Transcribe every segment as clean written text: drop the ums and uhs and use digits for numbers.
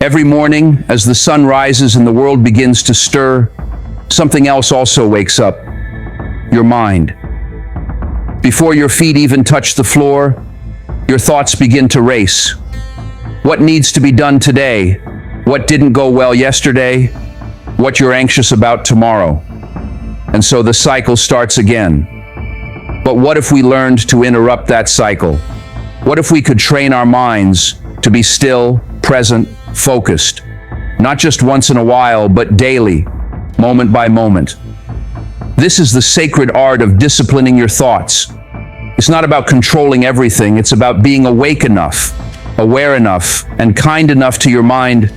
Every morning, as the sun rises and the world begins to stir, something else also wakes up: your mind. Before your feet even touch the floor, your thoughts begin to race. What needs to be done today? What didn't go well yesterday? What you're anxious about tomorrow? And so the cycle starts again. But what if we learned to interrupt that cycle? What if we could train our minds to be still, present, focused? Not just once in a while, but daily, moment by moment. This is the sacred art of disciplining your thoughts. It's not about controlling everything, it's about being awake enough, aware enough, and kind enough to your mind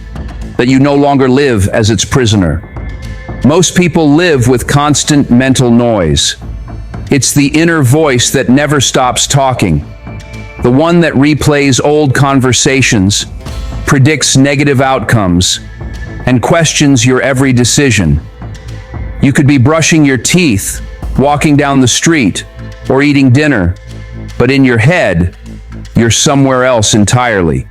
that you no longer live as its prisoner. Most people live with constant mental noise. It's the inner voice that never stops talking, the one that replays old conversations, predicts negative outcomes, and questions your every decision. You could be brushing your teeth, walking down the street, or eating dinner, but in your head, you're somewhere else entirely.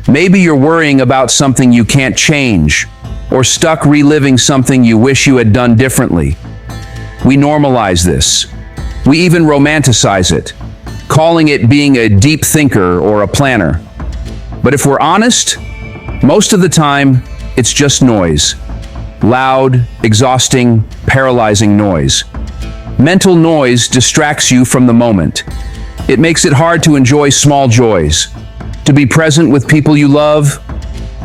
Maybe you're worrying about something you can't change, or stuck reliving something you wish you had done differently. We normalize this. We even romanticize it, calling it being a deep thinker or a planner. But if we're honest, most of the time, it's just noise. Loud, exhausting, paralyzing noise. Mental noise distracts you from the moment. It makes it hard to enjoy small joys, to be present with people you love,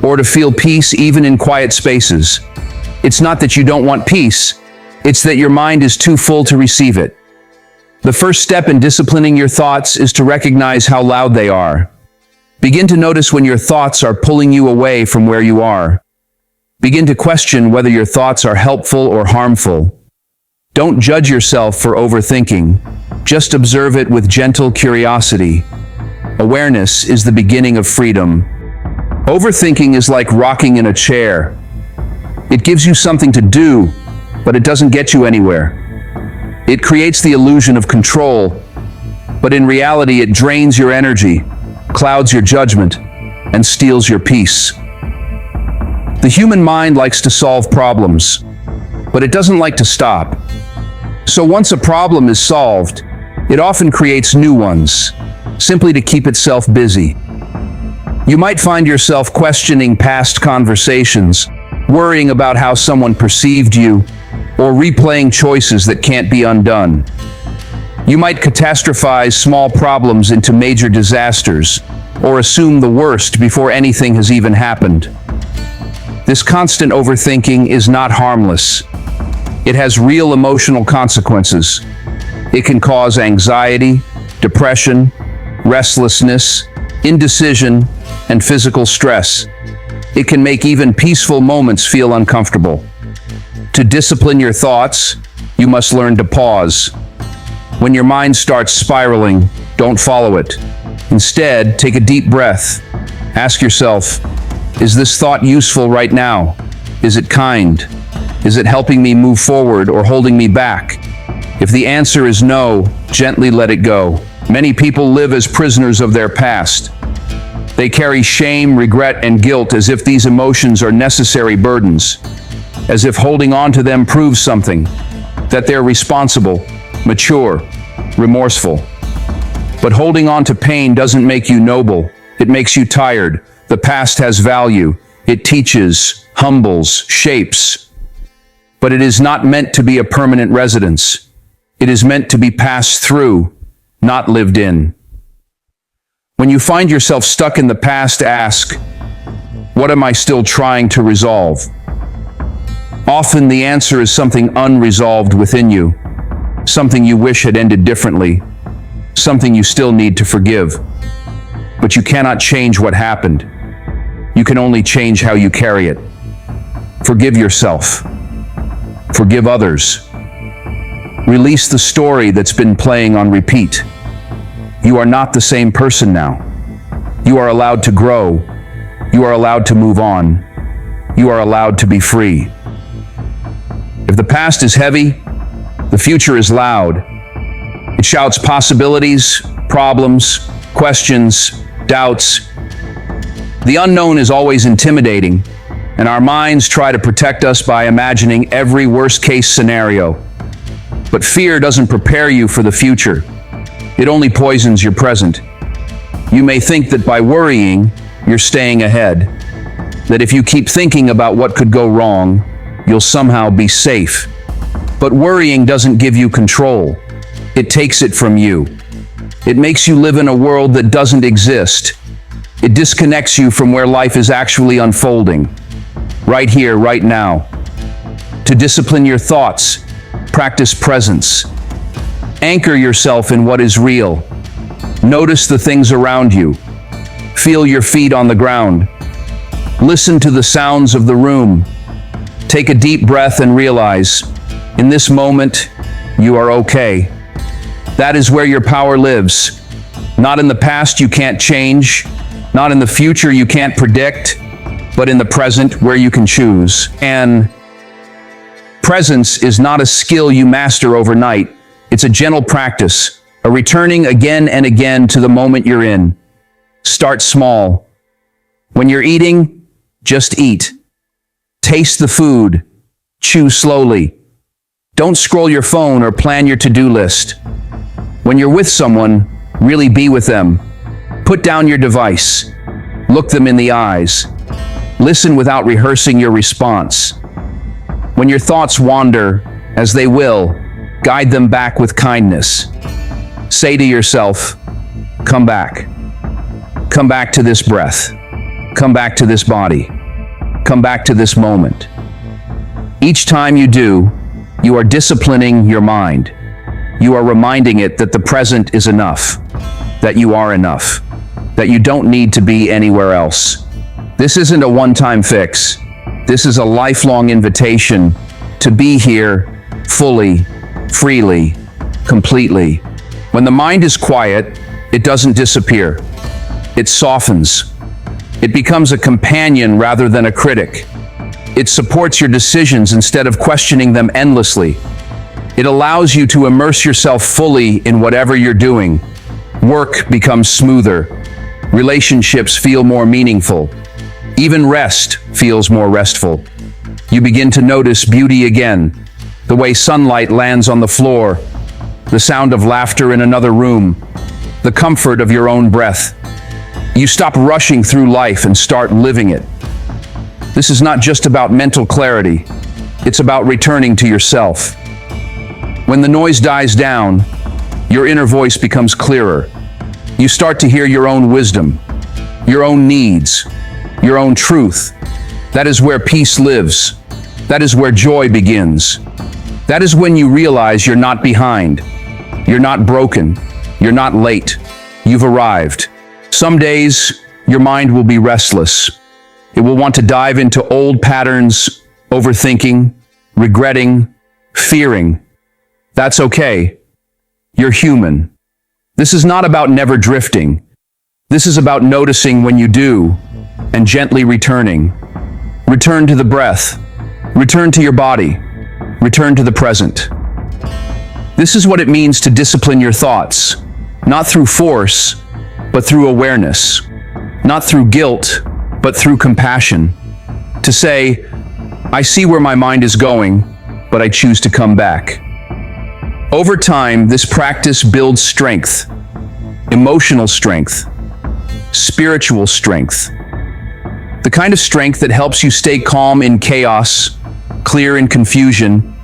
or to feel peace even in quiet spaces. It's not that you don't want peace, it's that your mind is too full to receive it. The first step in disciplining your thoughts is to recognize how loud they are. Begin to notice when your thoughts are pulling you away from where you are. Begin to question whether your thoughts are helpful or harmful. Don't judge yourself for overthinking. Just observe it with gentle curiosity. Awareness is the beginning of freedom. Overthinking is like rocking in a chair. It gives you something to do, but it doesn't get you anywhere. It creates the illusion of control, but in reality it drains your energy, clouds your judgment, and steals your peace. The human mind likes to solve problems, but it doesn't like to stop. So once a problem is solved, it often creates new ones, simply to keep itself busy. You might find yourself questioning past conversations, worrying about how someone perceived you, or replaying choices that can't be undone. You might catastrophize small problems into major disasters, or assume the worst before anything has even happened. This constant overthinking is not harmless. It has real emotional consequences. It can cause anxiety, depression, restlessness, indecision, and physical stress. It can make even peaceful moments feel uncomfortable. To discipline your thoughts, you must learn to pause. When your mind starts spiraling, don't follow it. Instead, take a deep breath. Ask yourself, is this thought useful right now? Is it kind? Is it helping me move forward or holding me back? If the answer is no, gently let it go. Many people live as prisoners of their past. They carry shame, regret, and guilt as if these emotions are necessary burdens, as if holding on to them proves something, that they're responsible, mature, remorseful. But holding on to pain doesn't make you noble. It makes you tired. The past has value. It teaches, humbles, shapes. But it is not meant to be a permanent residence. It is meant to be passed through, not lived in. When you find yourself stuck in the past, ask, what am I still trying to resolve? Often the answer is something unresolved within you, something you wish had ended differently, something you still need to forgive. But you cannot change what happened. You can only change how you carry it. Forgive yourself. Forgive others. Release the story that's been playing on repeat. You are not the same person now. You are allowed to grow. You are allowed to move on. You are allowed to be free. If the past is heavy, the future is loud. It shouts possibilities, problems, questions, doubts. The unknown is always intimidating, and our minds try to protect us by imagining every worst-case scenario. But fear doesn't prepare you for the future. It only poisons your present. You may think that by worrying, you're staying ahead. That if you keep thinking about what could go wrong, you'll somehow be safe. But worrying doesn't give you control. It takes it from you. It makes you live in a world that doesn't exist. It disconnects you from where life is actually unfolding. Right here, right now. To discipline your thoughts, practice presence. Anchor yourself in what is real. Notice the things around you. Feel your feet on the ground. Listen to the sounds of the room. Take a deep breath and realize, in this moment, you are okay. That is where your power lives. Not in the past you can't change, not in the future you can't predict, but in the present where you can choose. And presence is not a skill you master overnight. It's a gentle practice, a returning again and again to the moment you're in. Start small. When you're eating, just eat. Taste the food. Chew slowly. Don't scroll your phone or plan your to-do list. When you're with someone, really be with them. Put down your device. Look them in the eyes. Listen without rehearsing your response. When your thoughts wander, as they will, guide them back with kindness. Say to yourself, come back. Come back to this breath. Come back to this body. Come back to this moment. Each time you do, you are disciplining your mind. You are reminding it that the present is enough, that you are enough, that you don't need to be anywhere else. This isn't a one-time fix. This is a lifelong invitation to be here fully, freely, completely. When the mind is quiet, it doesn't disappear. It softens. It becomes a companion rather than a critic. It supports your decisions instead of questioning them endlessly. It allows you to immerse yourself fully in whatever you're doing. Work becomes smoother. Relationships feel more meaningful. Even rest feels more restful. You begin to notice beauty again. The way sunlight lands on the floor, the sound of laughter in another room, the comfort of your own breath. You stop rushing through life and start living it. This is not just about mental clarity. It's about returning to yourself. When the noise dies down, your inner voice becomes clearer. You start to hear your own wisdom, your own needs, your own truth. That is where peace lives. That is where joy begins. That is when you realize you're not behind. You're not broken. You're not late. You've arrived. Some days, your mind will be restless. It will want to dive into old patterns, overthinking, regretting, fearing. That's okay. You're human. This is not about never drifting. This is about noticing when you do and gently returning. Return to the breath. Return to your body. Return to the present. This is what it means to discipline your thoughts, not through force, but through awareness. Not through guilt, but through compassion. To say, I see where my mind is going, but I choose to come back. Over time, this practice builds strength, emotional strength, spiritual strength. The kind of strength that helps you stay calm in chaos, clear in confusion,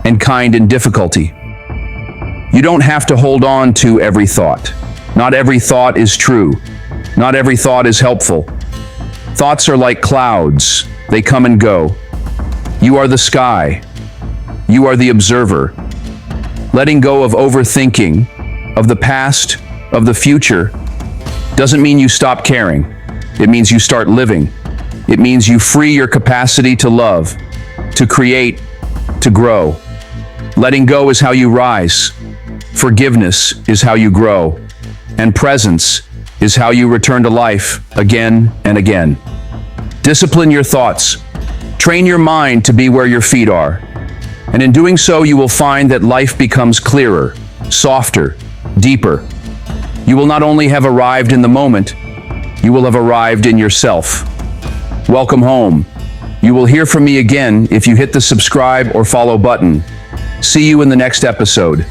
and kind in difficulty. You don't have to hold on to every thought. Not every thought is true. Not every thought is helpful. Thoughts are like clouds. They come and go. You are the sky. You are the observer. Letting go of overthinking, of the past, of the future, doesn't mean you stop caring. It means you start living. It means you free your capacity to love, to create, to grow. Letting go is how you rise. Forgiveness is how you grow. And presence is how you return to life again and again. Discipline your thoughts. Train your mind to be where your feet are. And in doing so, you will find that life becomes clearer, softer, deeper. You will not only have arrived in the moment, you will have arrived in yourself. Welcome home. You will hear from me again if you hit the subscribe or follow button. See you in the next episode.